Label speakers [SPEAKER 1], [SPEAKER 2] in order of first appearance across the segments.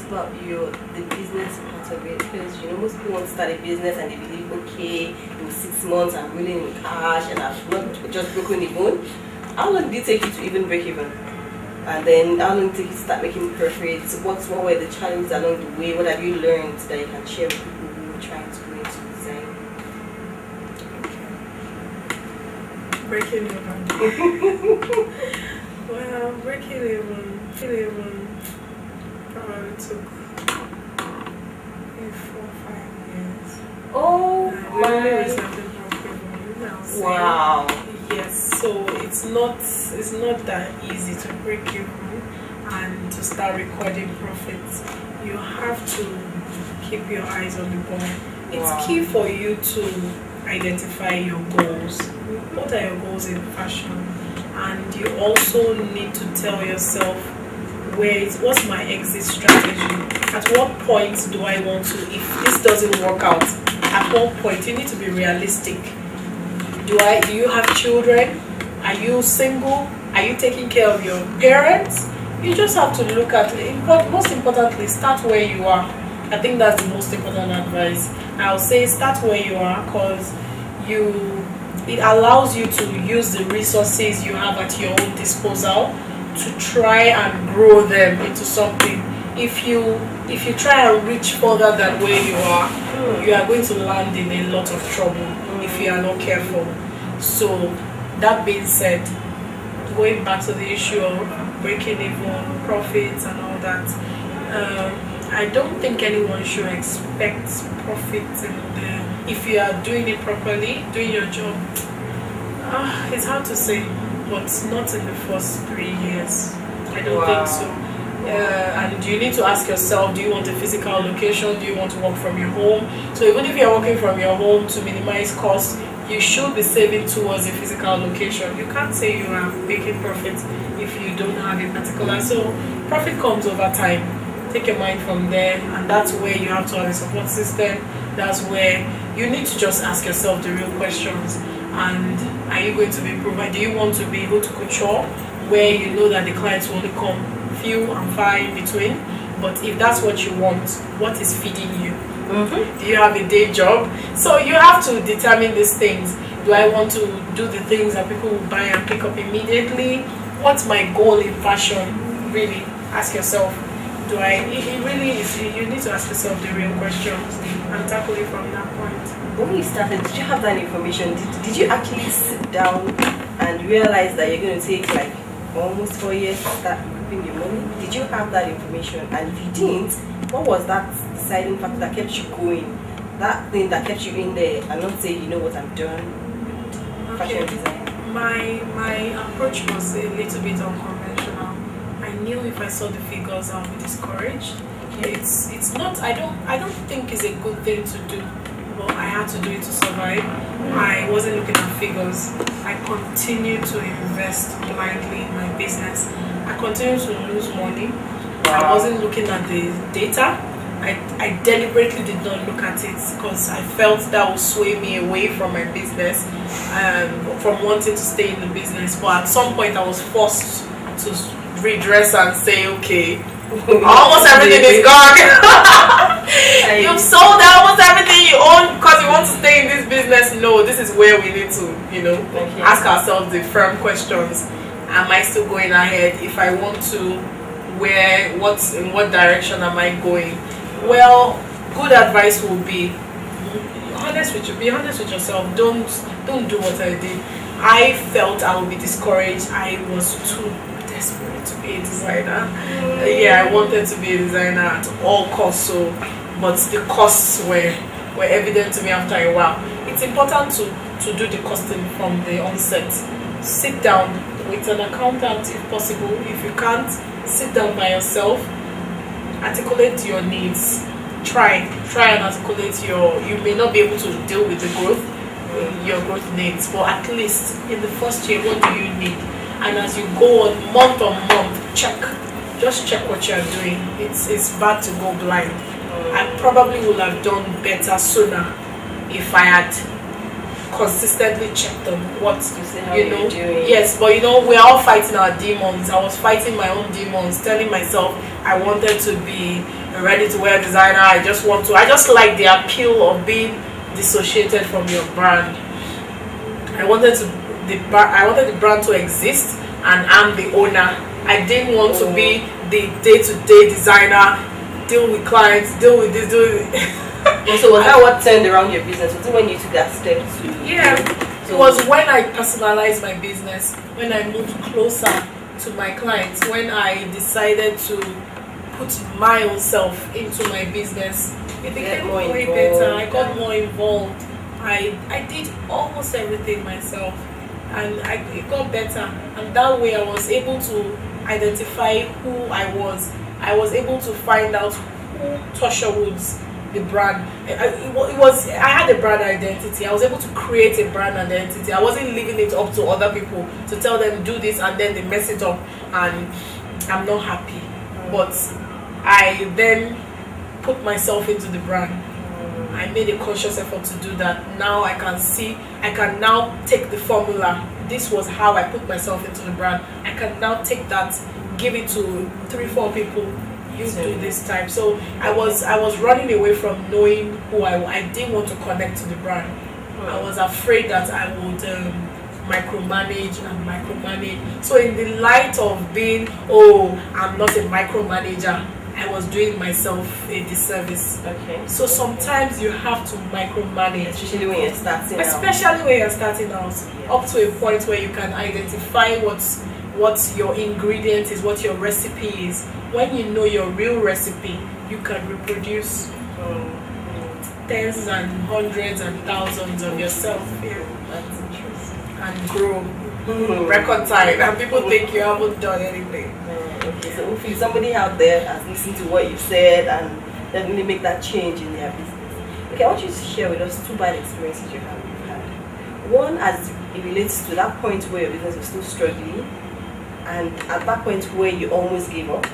[SPEAKER 1] about the business part of it, because most people want to start a business and they believe, okay, in 6 months I'm rolling in cash and I've not just broken even. How long did it take you to even break even? And then how long did it take you to start making profits? What were the challenges along the way? What have you learned that you can share with people who are trying to go into design?
[SPEAKER 2] Breaking even. Well, breaking even probably took 4 or 5 years.
[SPEAKER 1] Oh my! Wow.
[SPEAKER 2] Yes, so it's not that easy to break even and to start recording profits. You have to keep your eyes on the ball. It's key for you to identify your goals. What are your goals in fashion? And you also need to tell yourself, what's my exit strategy? At what point do I want to, if this doesn't work out, at what point? You need to be realistic. Do you have children? Are you single? Are you taking care of your parents? You just have to look at it. But most importantly, start where you are. I think that's the most important advice. I'll say start where you are, because it allows you to use the resources you have at your own disposal to try and grow them into something. If you try and reach further than where you are going to land in a lot of trouble if you are not careful. So that being said, going back to the issue of breaking even, profits and all that, I don't think anyone should expect profits if you are doing it properly, doing your job. It's hard to say, but not in the first 3 years. I don't think so. And you need to ask yourself, do you want a physical location? Do you want to work from your home? So even if you're working from your home to minimize costs, you should be saving towards a physical location. You can't say you are making profit if you don't have a particular. So profit comes over time. Take your mind from there, and that's where you have to have a support system. That's where you need to just ask yourself the real questions. And are you going to be provided? Do you want to be able to couture, where you know that the clients will only come few and far in between? But if that's what you want, what is feeding you? Do you have a day job? So you have to determine these things. Do I want to do the things that people will buy and pick up immediately? What's my goal in fashion? Really ask yourself. It really is. You need to ask yourself the real questions and tackle it from that point.
[SPEAKER 1] When you started, did you have that information? Did you actually sit down and realize that you're going to take like almost 4 years to start reaping your money? Did you have that information? And if you didn't, what was that deciding factor that kept you going? That thing that kept you in there and not say, you know what, I'm done with fashion design?
[SPEAKER 2] My approach was a little bit unconventional. I knew if I saw the figures I would be discouraged. It's not, I don't think it's a good thing to do, but I had to do it to survive. I wasn't looking at figures. I continued to invest blindly in my business. I continued to lose money. I wasn't looking at the data. I deliberately did not look at it because I felt that would sway me away from my business, from wanting to stay in the business. But at some point I was forced to redress and say, okay, almost everything is gone. You've sold almost everything you own because you want to stay in this business. No, this is where we need to, ask ourselves the firm questions. Am I still going ahead? If I want to, in what direction am I going? Well, good advice will be honest with you. Be honest with yourself. Don't do what I did. I felt I would be discouraged. I was too desperate to be a designer. Yeah, I wanted to be a designer at all costs. But the costs were evident to me after a while. It's important to do the costing from the onset. Sit down with an accountant if possible. If you can't, sit down by yourself. Articulate your needs. Try and articulate you may not be able to deal with the your growth needs, but at least in the first year, what do you need? And as you go on month, just check what you are doing. It's bad to go blind. I probably would have done better sooner if I had consistently checked on what
[SPEAKER 1] you're doing.
[SPEAKER 2] Yes, but we're all fighting our demons. I was fighting my own demons, telling myself I wanted to be a ready-to-wear designer. I just like the appeal of being dissociated from your brand. I wanted the brand to exist, and I'm the owner. I didn't want to be the day-to-day designer, deal with clients, deal with this, deal with
[SPEAKER 1] So was that what turned around your business? Was it when you took that step to?
[SPEAKER 2] Yeah, it was when I personalized my business, when I moved closer to my clients, when I decided to put my own self into my business. It became way better. I got more involved. I did almost everything myself, and it got better. And that way I was able to identify who I was. I was able to find out who Tosho Woods, the brand. I had a brand identity. I was able to create a brand identity. I wasn't leaving it up to other people to tell them do this and then they mess it up and I'm not happy. But I then put myself into the brand. I made a conscious effort to do that. Now I can now take the formula. This was how I put myself into the brand. I can now take that, give it to 3-4 people. You do this type. So I was running away from knowing who I didn't want to connect to the brand. I was afraid that I would micromanage. So in the light of being, I'm not a micromanager, I was doing myself a disservice.
[SPEAKER 1] Okay.
[SPEAKER 2] So sometimes you have to micromanage,
[SPEAKER 1] especially when you're starting out.
[SPEAKER 2] Yes. Up to a point where you can identify what your ingredient is, what your recipe is. When you know your real recipe, you can reproduce tens and hundreds and thousands of yourself. Yeah.
[SPEAKER 1] That's interesting.
[SPEAKER 2] And grow record time, and people think you haven't done anything.
[SPEAKER 1] Okay, so hopefully somebody out there has listened to what you said and definitely make that change in their business. Okay, I want you to share with us 2 bad experiences you've had. One, as it relates to that point where your business was still struggling, and at that point where you almost gave up.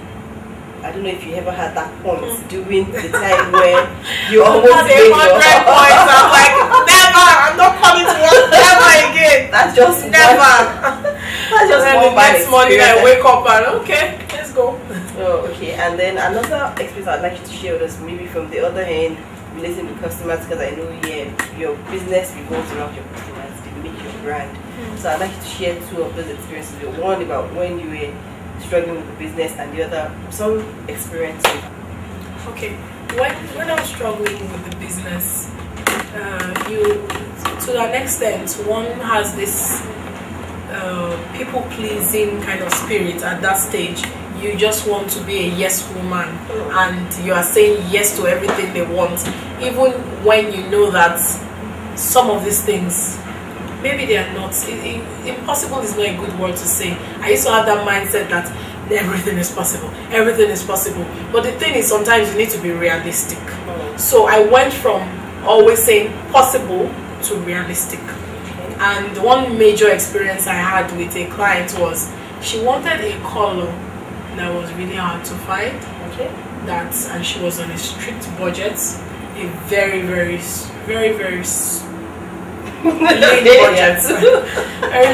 [SPEAKER 1] I don't know if you ever had that point during the time where you almost gave up.
[SPEAKER 2] Points, I'm like, never, I'm not coming to work never again.
[SPEAKER 1] That's just
[SPEAKER 2] never.
[SPEAKER 1] That's just
[SPEAKER 2] and
[SPEAKER 1] one
[SPEAKER 2] the next morning I wake up and okay, let's go.
[SPEAKER 1] Oh, okay. And then another experience I'd like you to share with us, maybe from the other hand, relating to customers, because I know your business revolves around your customers. They make your brand. So I'd like you to share 2 of those experiences. The one about when you were struggling with the business, and the other some experience.
[SPEAKER 2] Okay, when I was struggling with the business, you to an extent one has this people pleasing kind of spirit at that stage. You just want to be a yes woman, and you are saying yes to everything they want, even when you know that some of these things maybe they are not. Impossible is not a good word to say. I used to have that mindset that everything is possible. But the thing is, sometimes you need to be realistic. So I went from always saying possible to realistic. And one major experience I had with a client was she wanted a color that was really hard to find.
[SPEAKER 1] Okay.
[SPEAKER 2] And she was on a strict budget, a very very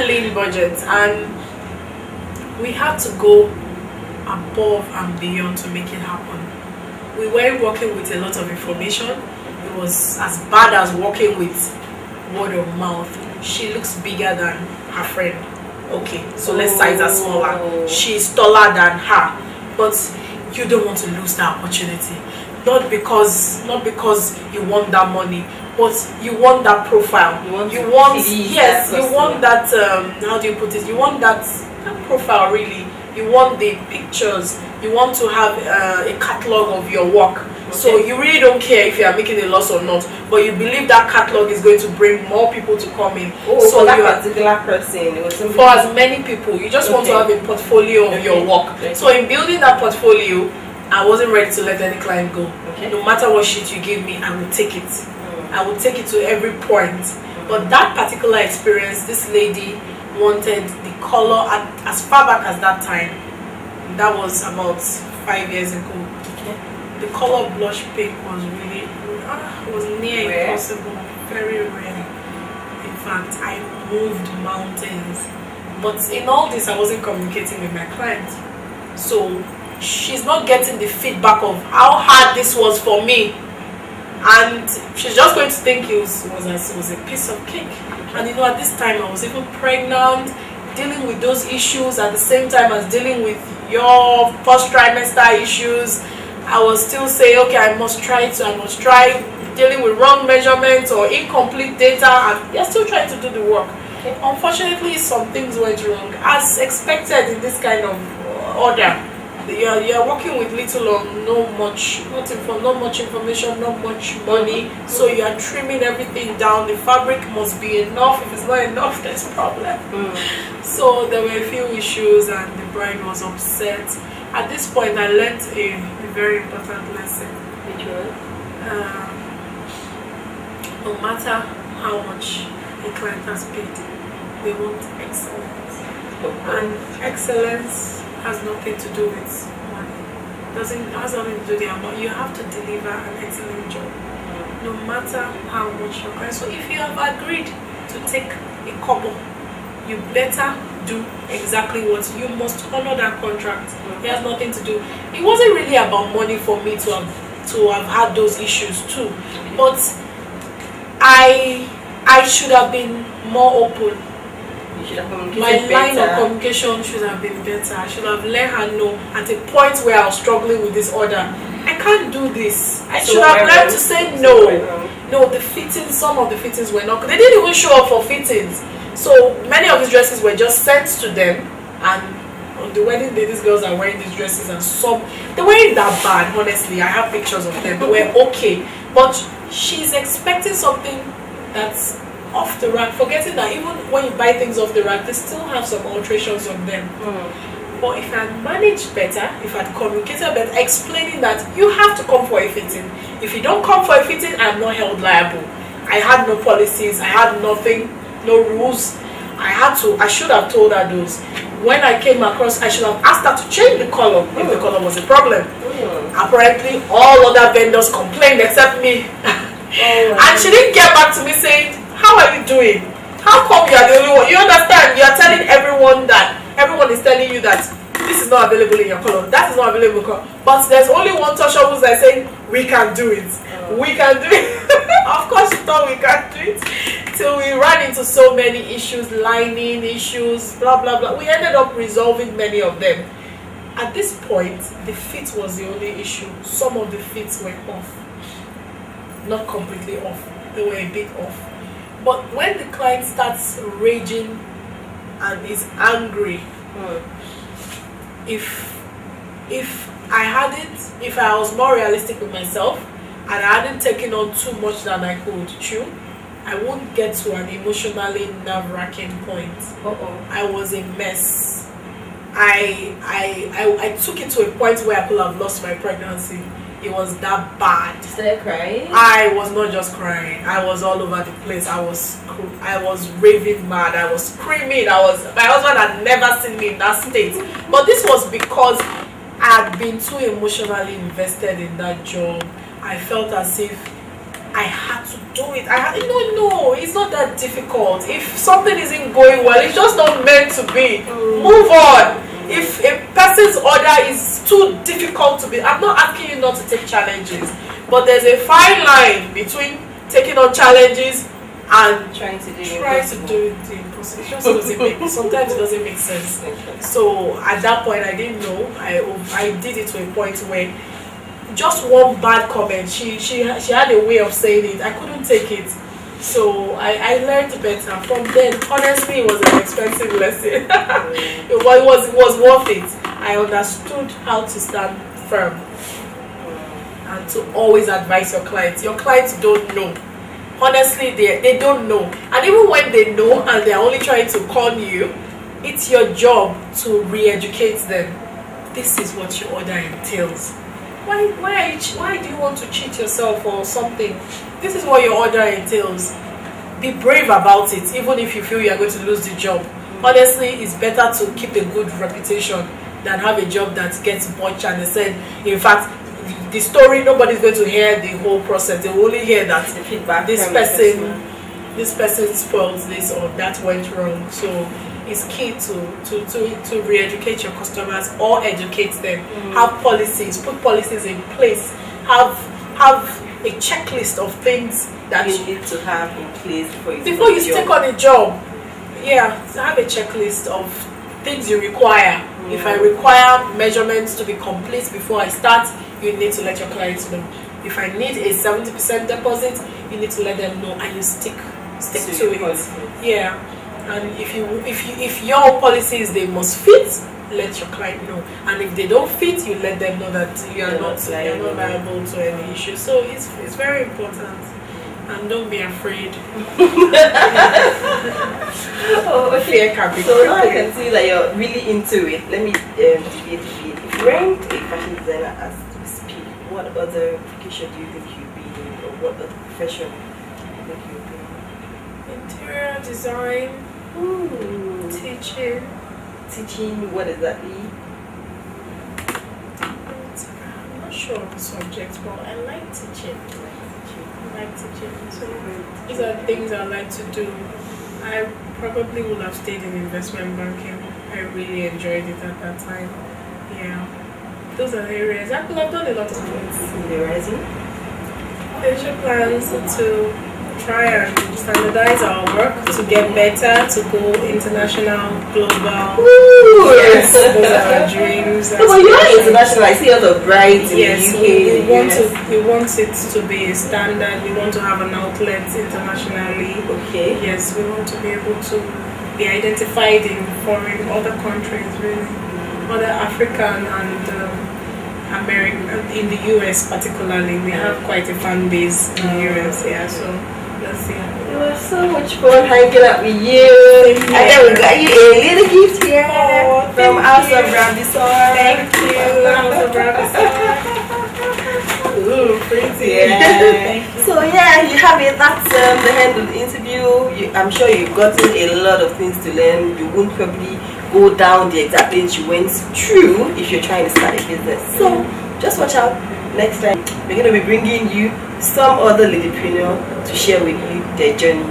[SPEAKER 2] lean budget, and we had to go above and beyond to make it happen. We weren't working with a lot of information. It was as bad as working with word of mouth. She looks bigger than her friend. Okay, so let's size her smaller. She's taller than her, but you don't want to lose that opportunity. Not because you want that money, but you want that profile. You want that how do you put it? You want that profile really. You want the pictures. You want to have a catalog of your work. Okay. So you really don't care if you are making a loss or not, but you believe that catalog is going to bring more people to come in.
[SPEAKER 1] So for that particular person, it was
[SPEAKER 2] for as many people. You just want to have a portfolio of your work. Okay. So in building that portfolio, I wasn't ready to let any client go. Okay. No matter what shit you give me, I will take it. I will take it to every point. But that particular experience, this lady wanted the color as far back as that time. That was about 5 years ago. Okay. The color blush pink was really was near impossible, very rare. In fact, I moved mountains. But in all this, I wasn't communicating with my client. So she's not getting the feedback of how hard this was for me, and she's just going to think it was a piece of cake. And you know, at this time I was even pregnant, dealing with those issues at the same time as dealing with your first trimester issues. I was still saying, okay, I must try dealing with wrong measurements or incomplete data, and you're still trying to do the work. Okay. Unfortunately, some things went wrong, as expected in this kind of order. You're working with little or not much information, not much money, so you are trimming everything down. The fabric must be enough. If it's not enough, there's a problem. So there were a few issues, and the bride was upset. At this point, I learned a very important lesson.
[SPEAKER 1] Which was?
[SPEAKER 2] No matter how much a client has paid, they want excellence. And excellence has nothing to do with money. Has nothing to do with the amount. You have to deliver an excellent job, no matter how much you're going. So if you have agreed to take a couple, you better do exactly what you must honor that contract. It has nothing to do. It wasn't really about money for me to have had those issues too, but I should have been more open. My line of communication should have been better. I should have let her know at a point where I was struggling with this order, I can't do this. I should have learned to say no. No, the fittings, some of the fittings were not. They didn't even show up for fittings. So many of these dresses were just sent to them, and on the wedding day, these girls are wearing these dresses, and some they weren't that bad. Honestly, I have pictures of them. They were okay, but she's expecting something that's off the rack, forgetting that even when you buy things off the rack, they still have some alterations on them. But if I had managed better, if I had communicated better, explaining that you have to come for a fitting. If you don't come for a fitting, I'm not held liable. I had no policies, I had nothing, no rules. I should have told her those. When I came across, I should have asked her to change the color if the color was a problem. Apparently, all other vendors complained except me. And she didn't get back to me saying, how are you doing? How come you are the only one? You understand? You are telling everyone is telling you that this is not available in your color, that is not available in your color. But there's only one Tosho Woods that is saying, we can do it. We can do it. Of course, she thought we can do it. Till we ran into so many issues, lining issues, blah, blah, blah. We ended up resolving many of them. At this point, the fit was the only issue. Some of the fits were off. Not completely off. They were a bit off. But when the client starts raging and is angry, if I was more realistic with myself and I hadn't taken on too much than I could chew, I won't get to an emotionally nerve-wracking point. I was a mess. I took it to a point where I could have lost my pregnancy. It was that bad.
[SPEAKER 1] You started crying?
[SPEAKER 2] I was not just crying. I was all over the place. I was raving mad. I was screaming. My husband had never seen me in that state. But this was because I had been too emotionally invested in that job. I felt as if I had to do it. No, it's not that difficult. If something isn't going well, it's just not meant to be. Move on. If a person's order is too difficult to be, I'm not asking you not to take challenges, but there's a fine line between taking on challenges and trying to do the impossible. It just doesn't make, sometimes it doesn't make sense. So at that point, I didn't know. I did it to a point where just one bad comment, she had a way of saying it. I couldn't take it. So I learned better. From then, honestly, it was an expensive lesson. It was worth it. I understood how to stand firm and to always advise your clients. Your clients don't know. Honestly, they don't know. And even when they know and they're only trying to con you, it's your job to re-educate them. This is what your order entails. Why do you want to cheat yourself or something? This is what your order entails. Be brave about it, even if you feel you are going to lose the job. Honestly, it's better to keep a good reputation than have a job that gets botched and they said, in fact, the story, nobody's going to hear the whole process. They will only hear that this person spoiled this or that went wrong. So it's key to re-educate your customers or educate them. Have policies, put policies in place. Have a checklist of things that
[SPEAKER 1] you need to have in place
[SPEAKER 2] before you take on a job. Yeah, have a checklist of things you require. If I require measurements to be complete before I start, you need to let your clients know. If I need a 70% deposit, you need to let them know, and you stick to it. Yeah, and if your policies they must fit, let your client know, and if they don't fit, you let them know that you're not liable to any issue. So it's very important, and don't be afraid. Fear can be
[SPEAKER 1] so now I can see that you're really into it. Let me deviate a bit. If you weren't a fashion designer as we speak, what other vocation do you think you'd be in, or what other profession do you think you'd be in?
[SPEAKER 2] Interior design, teaching.
[SPEAKER 1] Teaching, what does that mean?
[SPEAKER 2] I'm not sure of the subject, but I like teaching. So these are things I like to do. I probably would have stayed in investment banking. I really enjoyed it at that time. Yeah. Those are the areas. I've done a lot of things. Future plans to try and standardize our work, to get better, to go international, global.
[SPEAKER 1] Ooh.
[SPEAKER 2] Yes, those are our dreams.
[SPEAKER 1] So, but you're international. I see a lot of brides in
[SPEAKER 2] yes,
[SPEAKER 1] the UK.
[SPEAKER 2] we want it to be a standard. We want to have an outlet internationally.
[SPEAKER 1] Okay.
[SPEAKER 2] Yes, we want to be able to be identified in other countries, really, other African and American, in the US particularly. We have quite a fan base in the US, yeah. So let's see.
[SPEAKER 1] It was so much fun hanging out with you. And then we got you a little gift here from House of Rabisor.
[SPEAKER 2] Thank you, House of Rabisor.
[SPEAKER 1] Ooh, pretty.
[SPEAKER 2] Yeah. Thank you.
[SPEAKER 1] So yeah, you have it. That's the end of the interview. I'm sure you've gotten a lot of things to learn. You won't probably go down the exact things you went through if you're trying to start a business. So just watch out. Next time we're going to be bringing you some other Ladypreneur to share with you their journey.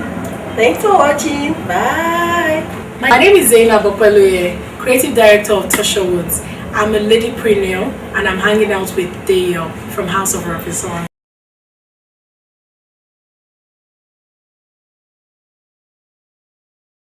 [SPEAKER 1] Thanks for watching. Bye.
[SPEAKER 2] My name is Zainab Opeluye, Creative Director of Tosho Woods. I'm a Ladypreneur and I'm hanging out with Dayo from House of Rabisor.